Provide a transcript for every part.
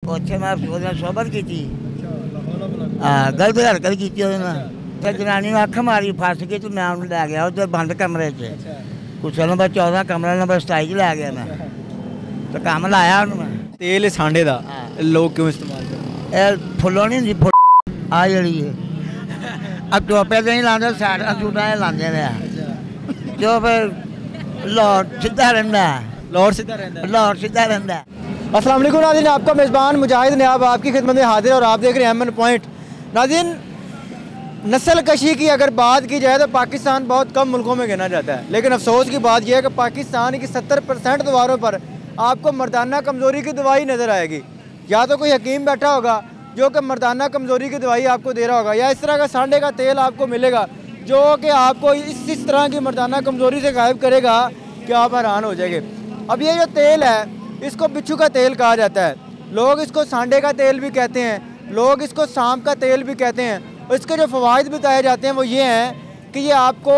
ਉੱਥੇ ਮੈਂ ਉਹਦੇ ਸੋਬਤ ਕੀਤੀ ਗਲਤ ਹਰਕਤ ਕੀਤੀ ਉਹਦੇ ਨਾਲ ਤੇ ਜਨਾਨੀ ਨੂੰ ਅੱਖ ਮਾਰੀ ਫਸ ਗਈ ਤੇ ਮੈਂ ਉਹਨੂੰ ਲੈ ਗਿਆ ਉੱਧਰ ਬੰਦ ਕਮਰੇ 'ਚ ਕੁਛ ਨੰਬਰ 14 ਕਮਰਾ ਨੰਬਰ 27 'ਚ ਲੈ ਗਿਆ ਮੈਂ ਤੇ ਕੰਮ ਲਾਇਆ ਉਹਨੂੰ ਮੈਂ ਤੇਲ ਸਾਂਡੇ ਦਾ ਲੋਕ ਕਿਉਂ ਇਸਤੇਮਾਲ ਕਰਦੇ ਇਹ ਫੁੱਲੋਂ ਨਹੀਂ ਹੁੰਦੀ ਆ ਜਿਹੜੀ ਹੈ ਆ ਟੋਪੇ ਤੇ ਨਹੀਂ ਲਾਉਂਦੇ ਸਾਈਡਾਂ ਸੂਟਾਂ 'ਤੇ ਲਾਉਂਦੇ ਨੇ ਜੋ ਫਿਰ लाहौर सीधा रहता है लाहौर सीधा रहता है। अस्सलाम वालेकुम नाज़रीन, आपका मेज़बान मुजाहिद नयाब आपकी खिदमत में हाजिर और आप देख रहे हैं एमएन पॉइंट। नाज़रीन, नस्ल कशी की अगर बात की जाए तो पाकिस्तान बहुत कम मुल्कों में गिना जाता है, लेकिन अफसोस की बात यह है कि पाकिस्तान की 70% दीवारों पर आपको मर्दाना कमज़ोरी की दवाई नज़र आएगी। या तो कोई हकीम बैठा होगा जो कि मर्दाना कमज़ोरी की दवाई आपको दे रहा होगा, या इस तरह का सांडे का तेल आपको मिलेगा जो कि आपको इस तरह की मर्दाना कमज़ोरी से गायब करेगा कि आप हैरान हो जाएंगे। अब ये जो तेल है इसको बिच्छू का तेल कहा जाता है, लोग इसको सांडे का तेल भी कहते हैं, लोग इसको सांप का तेल भी कहते हैं। और इसके जो फ़वाइद बताए जाते हैं वो ये हैं कि ये आपको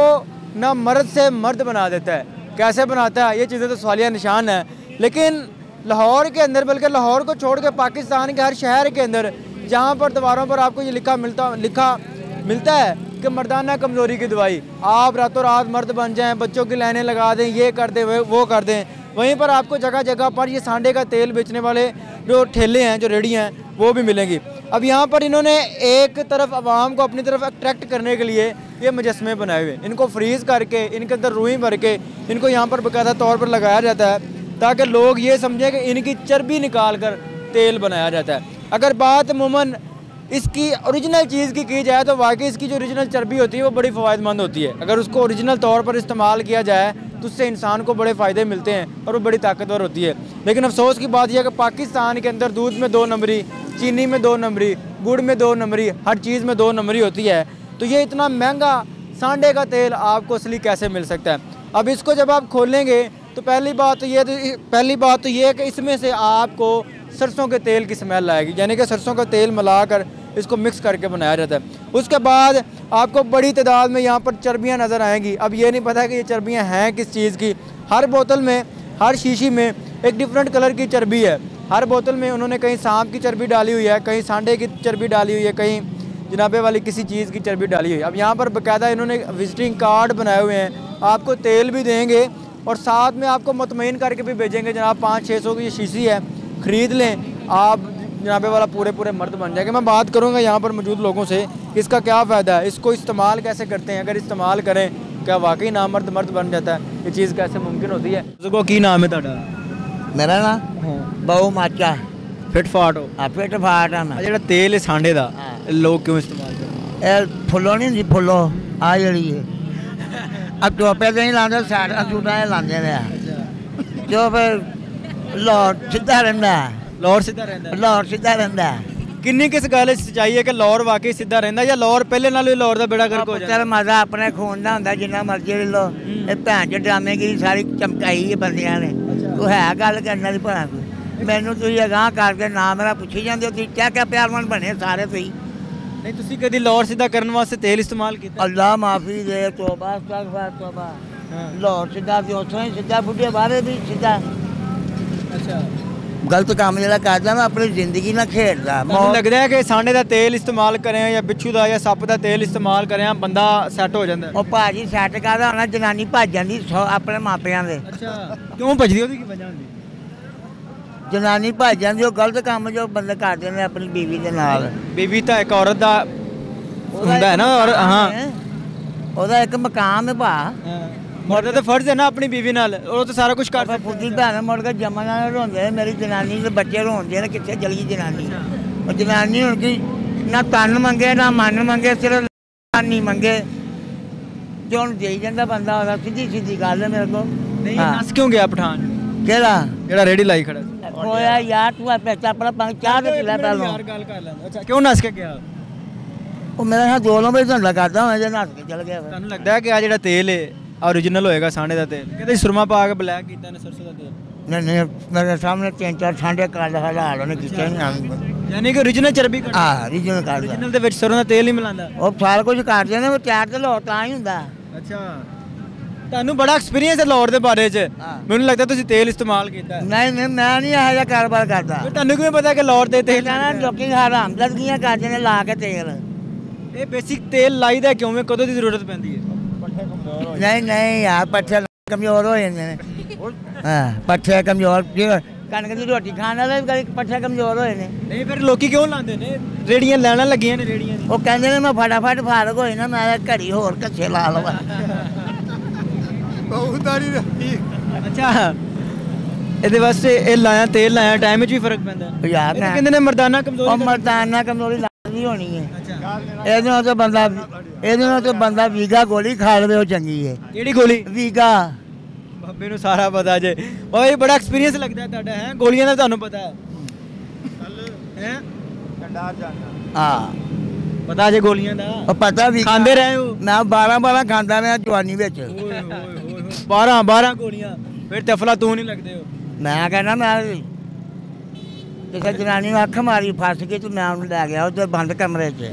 ना मर्द से मर्द बना देता है। कैसे बनाता है ये चीज़ें तो सवालिया निशान है, लेकिन लाहौर के अंदर, बल्कि लाहौर को छोड़ के पाकिस्तान के हर शहर के अंदर जहाँ पर दीवारों पर आपको ये लिखा मिलता है कि मर्दाना कमज़ोरी की दवाई, आप रातों रात मर्द बन जाएं, बच्चों की लाइनें लगा दें, ये कर दें वो कर दें। वहीं पर आपको जगह जगह पर ये सांडे का तेल बेचने वाले जो ठेले हैं, जो रेडी हैं, वो भी मिलेंगी। अब यहाँ पर इन्होंने एक तरफ आवाम को अपनी तरफ अट्रैक्ट करने के लिए ये मुजस्मे बनाए हुए, इनको फ्रीज़ करके इनके अंदर रुई भर के इनको यहाँ पर बाकायदा तौर पर लगाया जाता है ताकि लोग ये समझें कि इनकी चर्बी निकाल कर तेल बनाया जाता है। अगर बात अमूमन इसकी ओरिजिनल चीज़ की जाए तो वाकई इसकी जो ओरिजिनल चर्बी होती है वो बड़ी फ़वायदमंद होती है। अगर उसको ओरिजिनल तौर पर इस्तेमाल किया जाए तो उससे इंसान को बड़े फ़ायदे मिलते हैं और वो बड़ी ताकतवर होती है। लेकिन अफसोस की बात यह है कि पाकिस्तान के अंदर दूध में 2 नंबरी, चीनी में 2 नंबरी, गुड़ में 2 नंबरी, हर चीज़ में 2 नंबरी होती है। तो ये इतना महंगा सांडे का तेल आपको असली कैसे मिल सकता है? अब इसको जब आप खोलेंगे तो पहली बात तो ये है कि इसमें से आपको सरसों के तेल की स्मेल आएगी, यानी कि सरसों का तेल मिलाकर इसको मिक्स करके बनाया जाता है। उसके बाद आपको बड़ी तादाद में यहाँ पर चर्बियाँ नज़र आएंगी। अब ये नहीं पता कि ये चर्बियाँ हैं किस चीज़ की। हर बोतल में, हर शीशी में एक डिफरेंट कलर की चर्बी है। हर बोतल में उन्होंने कहीं सांप की चर्बी डाली हुई है, कहीं सांडे की चर्बी डाली हुई है, कहीं जनाबे वाली किसी चीज़ की चर्बी डाली हुई है। अब यहाँ पर बाकायदा इन्होंने विजिटिंग कार्ड बनाए हुए हैं, आपको तेल भी देंगे और साथ में आपको मुतमईन करके भी भेजेंगे जनाब 500-600 की ये शीशी है, ख़रीद लें, आप जनाबे वाला पूरे मर्द बन जाएंगे। मैं बात करूंगा यहाँ पर मौजूद लोगों से इसका क्या फ़ायदा है, इसको इस्तेमाल कैसे करते हैं, अगर इस्तेमाल करें क्या वाकई नामर्द मर्द बन जाता है, ये चीज़ कैसे मुमकिन होती है। उसको की नाम है तुहाडा? मेरा नाम बहु माचा फिट फाट हो। फिट फाट है मैं। जो तेल है सांडे का लोग क्यों इस्तेमाल करते हैं? फुल्लों नहीं हुंदी फुल्लो आ जी है अब टोपे तो नहीं लाते साइडां सूटां 'ते लांदे ने जो फिर लाहौर सीधा रहता है। लाहौर सीधा रहता है। किन्नी किस गल सच्चाई है कि लाहौर वाकई सीधा रहता या लाहौर पहले नालों लाहौर का बेड़ा गर्क हो जाता? मजा अपने खून का होंदा, जिन्ना मर्जी ले लो। ये भैन च ड्रामेगिरी सारी चमकाई है बंदियां ने। तू है गल करने दी भला कोई? मैनू तुसीं अगांह करके ना मेरा पुछी जांदे हो, तुसीं क्या प्यारमंद बने सारे तुसीं। नहीं तुसीं कदी लाहौर सीधा करने वास्ते तेल इस्तेमाल कीता? अल्लाह माफी दे, तौबा तौबा। लाहौर सीधा ते उत्थों ही सीधा बुढ़े बारे भी सीधा। अच्छा, गलत काम जो करता मैं अपनी जिंदगी ना खेडदा। लगता है कि सांडे का तेल इस्तेमाल करें या बिच्छू का या सप का तेल इस्तेमाल करें बंदा सैट हो जाता है? भाजी सैट करदा होना, जनानी भज जाती अपने मापियां दे। अच्छा, क्यों भजदी ओहदी की वजह होंदी? जनानी भज जाती, गलत काम जो बंदे करते हैं अपनी बीवी के नाल। बीवी तो एक औरत का हुंदा है ना, और हाँ ओहदा एक मकाम है भा। मर्द तो फर्ज है ना अपनी बीवी नाल, वो तो सारा कुछ कर फुद्दी भैन मुड़ के जमन रोंदे मेरी जनानी के बच्चे रोंदे ने, कित्थे चल गई जनानी। और जनानी हुण की ना तन मंगे ना मन मंगे, सिर्फ नहीं मंगे जो हुण देई जांदा बंदा। ओहदा सीधी गल है मेरे को। नहीं नस क्यों गया पठान? केड़ा जेड़ा रेडी लाई खड़ा होया यार? तू अपना पानी चाह दे पिला पहलो। यार गल कर लैंदा। अच्छा, क्यों नस के गया? वो मेरे हाथ 2 बजे धंधा करदा होया, जे नस के चल गया। तुहानू लगदा है कि आ जेड़ा तेल है ओरिजिनल होएगा सांडे का तेल? कहते सुरमा पा के ब्लैक कीता ने सरसों का तेल। नहीं मेरे सामने 3-4 सांडे काल हलाल उन्हें कीते नहीं। यानी कि ओरिजिनल चर्बी का? हां, ओरिजिनल काल। ओरिजिनल दे विच सरसों का तेल ही मिलांदा? ਉਹ ਸਾਰਾ ਕੁਝ ਕਰਦੇ ਨੇ, ਉਹ ਤਿਆਰ ਤੇ ਲਾਹੌਰ ਤਾਂ ਹੀ ਹੁੰਦਾ। ਅੱਛਾ, ਤੁਹਾਨੂੰ ਬੜਾ ਐਕਸਪੀਰੀਅੰਸ ਹੈ ਲਾਹੌਰ ਦੇ ਬਾਰੇ 'ਚ ਹਾਂ। ਮੈਨੂੰ ਲੱਗਦਾ ਤੁਸੀਂ ਤੇਲ ਇਸਤੇਮਾਲ ਕੀਤਾ ਹੈ। ਨਹੀਂ ਨਹੀਂ ਮੈਂ ਨਹੀਂ ਇਹੋ ਜਿਹਾ ਕਾਰੋਬਾਰ ਕਰਦਾ। ਫਿਰ ਤੁਹਾਨੂੰ ਕਿਵੇਂ ਪਤਾ ਕਿ ਲਾਹੌਰ ਦੇ ਤੇਲ ਕਹਿੰਦਾ ਲੋਕੀ ਹਰਾਮ ਦਰਦੀਆਂ ਕਰਦੇ ਨੇ ਲਾ ਕੇ ਤੇਲ। ਇਹ ਬੇਸਿਕ ਤੇਲ ਲਾਈਦਾ ਕਿਉਂ ਹੈ, ਕਦੋਂ ਦੀ ਜ਼ਰੂਰਤ ਪੈਂਦੀ ਹੈ? ਨਹੀਂ ਨਹੀਂ ਯਾਰ ਪੱਠੇ ਕਮਜ਼ੋਰ ਹੋ ਜਾਂਦੇ ਨੇ। ਹਾਂ ਪੱਠੇ ਕਮਜ਼ੋਰ ਕਣਕ ਦੀ ਰੋਟੀ ਖਾਣ ਵਾਲੇ ਵੀ ਪੱਠੇ ਕਮਜ਼ੋਰ ਹੋਏ ਨੇ। ਨਹੀਂ ਫਿਰ ਲੋਕੀ ਕਿਉਂ ਲਾਉਂਦੇ ਨੇ? ਰੇੜੀਆਂ ਲੈਣਾ ਲੱਗੀਆਂ ਨੇ ਰੇੜੀਆਂ ਦੀ। ਉਹ ਕਹਿੰਦੇ ਨੇ ਮੈਂ ਫਟਾਫਟ ਫਾਰਗ ਹੋਏ ਨਾ ਮੈਂ ਘੜੀ ਹੋਰ ਕੱਛੇ ਲਾ ਲਵਾਂ। ਅੱਛਾ ਇਹਦੇ ਵਾਸਤੇ ਇਹ ਲਾਇਆ ਤੇਲ ਲਾਇਆ ਟਾਈਮ ਵਿੱਚ ਵੀ ਫਰਕ ਪੈਂਦਾ ਹੈ। ਯਾਰ ਇਹ ਤਾਂ ਕਹਿੰਦੇ ਨੇ ਮਰਦਾਨਾ ਕਮਜ਼ੋਰੀ ਉਹ ਮਰਦਾਨਾ ਕਮਜ਼ੋਰੀ ਲੱਗਦੀ ਹੋਣੀ ਹੈ। ਇਹਦੇ ਨਾਲ ਤਾਂ ਬੰਦਾ ਵੀਗਾ ਗੋਲੀ ਖਾ ਲਵੇ ਉਹ ਚੰਗੀ ਹੈ। ਕਿਹੜੀ ਗੋਲੀ? ਵੀਗਾ। ਬਾਬੇ ਨੂੰ ਸਾਰਾ ਪਤਾ ਜੇ। ਓਏ ਬੜਾ ਐਕਸਪੀਰੀਅੰਸ ਲੱਗਦਾ ਤੁਹਾਡਾ ਹੈ ਗੋਲੀਆਂ ਦਾ, ਤੁਹਾਨੂੰ ਪਤਾ ਹੈ? ਹਾਂ ਪਤਾ ਜੇ ਗੋਲੀਆਂ ਦਾ? ਉਹ ਪਤਾ ਵੀ ਖਾਂਦੇ ਰਹੇ ਹੋ? ਮੈਂ 12 ਖਾਂਦਾ ਰਿਹਾ ਜਵਾਨੀ ਵਿੱਚ। 12 ਗੋਲੀਆਂ ਫਿਰ ਤਫਲਾ ਤੂੰ ਨਹੀਂ ਲੱਗਦੇ ਹੋ। ਮੈਂ ਕਹਿੰਦਾ ਮੈਂ ਕਿਸੇ ਜਨਾਨੀ ਨੂੰ ਅੱਖ ਮਾਰੀ ਫਸ ਗਈ ਤੂੰ ਮੈਂ ਉਹਨੂੰ ਲੈ ਗਿਆ ਉਧਰ ਬੰਦ ਕਮਰੇ 'ਚ।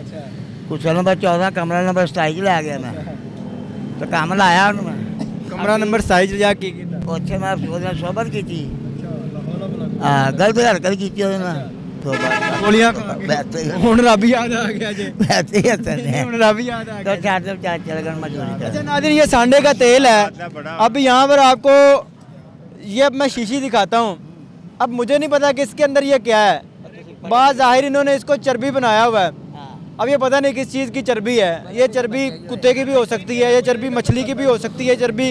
ਕੁਸਲ ਨੰਬਰ 14 ਕਮਰਾ ਨੰਬਰ 27 'ਚ ਲੈ ਗਿਆ ਮੈਂ ਤੇ ਕੰਮ ਲਾਇਆ ਉਹਨੂੰ ਮੈਂ। ਕਮਰਾ ਨੰਬਰ 27 ਜਾ ਕੀ ਕੀਤਾ? ਉੱਥੇ ਮੈਂ ਉਹਦੇ ਨਾਲ ਸੋਬਤ ਕੀਤੀ। ਹਾਂ ਗਲਤ ਹਰਕਤ ਕੀਤੀ ਉਹਦੇ ਨਾਲ। ਗੋਲੀਆਂ ਹੁਣ ਰੱਬ ਯਾਦ आ गया जे। वैसे ही होते हैं। ਹੁਣ ਰੱਬ याद आ तो गया। चार चल गए मजदूरी अच्छा नादिर ये सांडे का तेल है। अब यहाँ पर आपको ये अब मैं शीशी दिखाता हूँ। अब मुझे नहीं पता कि इसके अंदर ये क्या है। बाज़ाहिर इन्होंने इसको चर्बी बनाया हुआ है। अब ये पता नहीं किस चीज़ की चर्बी है। ये चर्बी कुत्ते की भी हो सकती है, ये चर्बी मछली की भी हो सकती है, चर्बी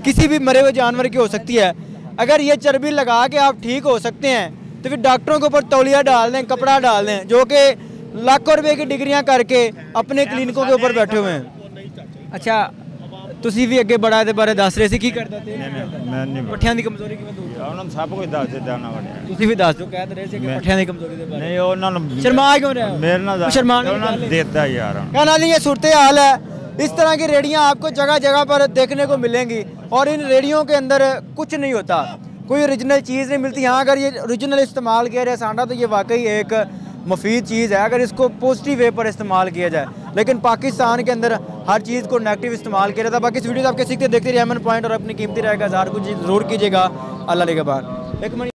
किसी भी मरे हुए जानवर की हो सकती है। अगर ये चर्बी लगा के आप ठीक हो सकते हैं तो फिर डॉक्टरों के ऊपर तौलिया डाल दें, कपड़ा डाल दें, जो कि लाखों रुपए की डिग्रियां करके अपने क्लिनिकों के ऊपर बैठे हुए हैं। अच्छा ਤੁਸੀਂ ਵੀ ਅੱਗੇ ਬੜਾ ਇਹਦੇ ਬਾਰੇ ਦੱਸ ਰਹੇ ਸੀ, ਕੀ ਕਰਦਾ ਤੇ? ਮੈਂ ਨਹੀਂ ਪੱਠਿਆਂ ਦੀ ਕਮਜ਼ੋਰੀ ਕਿਵੇਂ ਦੂਰ? ਉਹਨਾਂ ਨੂੰ ਸਭ ਕੁਝ ਦੱਸ ਦਿੱਤਾ ਉਹਨਾਂ ਵੜਿਆ। ਤੁਸੀਂ ਵੀ ਦੱਸ ਦਿਓ, ਕਹਿ ਰਹੇ ਸੀ ਕਿ ਪੱਠਿਆਂ ਦੀ ਕਮਜ਼ੋਰੀ ਦੇ ਬਾਰੇ। ਨਹੀਂ ਉਹਨਾਂ ਨੂੰ शर्मा क्यों रहे हो? ਮੇਰੇ ਨਾਲ शर्मा नहीं ਉਹਨਾਂ ਨੂੰ ਦੇਤਾ ਯਾਰ। कहना नहीं, ये सूरत हाल है। इस तरह की रेडियां आपको जगह जगह पर देखने को मिलेंगी और इन रेडियों के अंदर कुछ नहीं होता, कोई ओरिजिनल चीज़ नहीं मिलती। यहाँ अगर ये ओरिजिनल इस्तेमाल किया जाए सांडा तो ये वाकई एक मुफीद चीज़ है अगर इसको पॉजिटिव वे पर इस्तेमाल किया जाए। लेकिन पाकिस्तान के अंदर हर चीज़ को नेगेटिव इस्तेमाल किया जाता है। बाकी इस वीडियो आपके सीखते देखते रहिए अमन पॉइंट और अपनी कीमती राय का इज़हार कुछ ज़रूर कीजिएगा। अल्लाह के बाद एक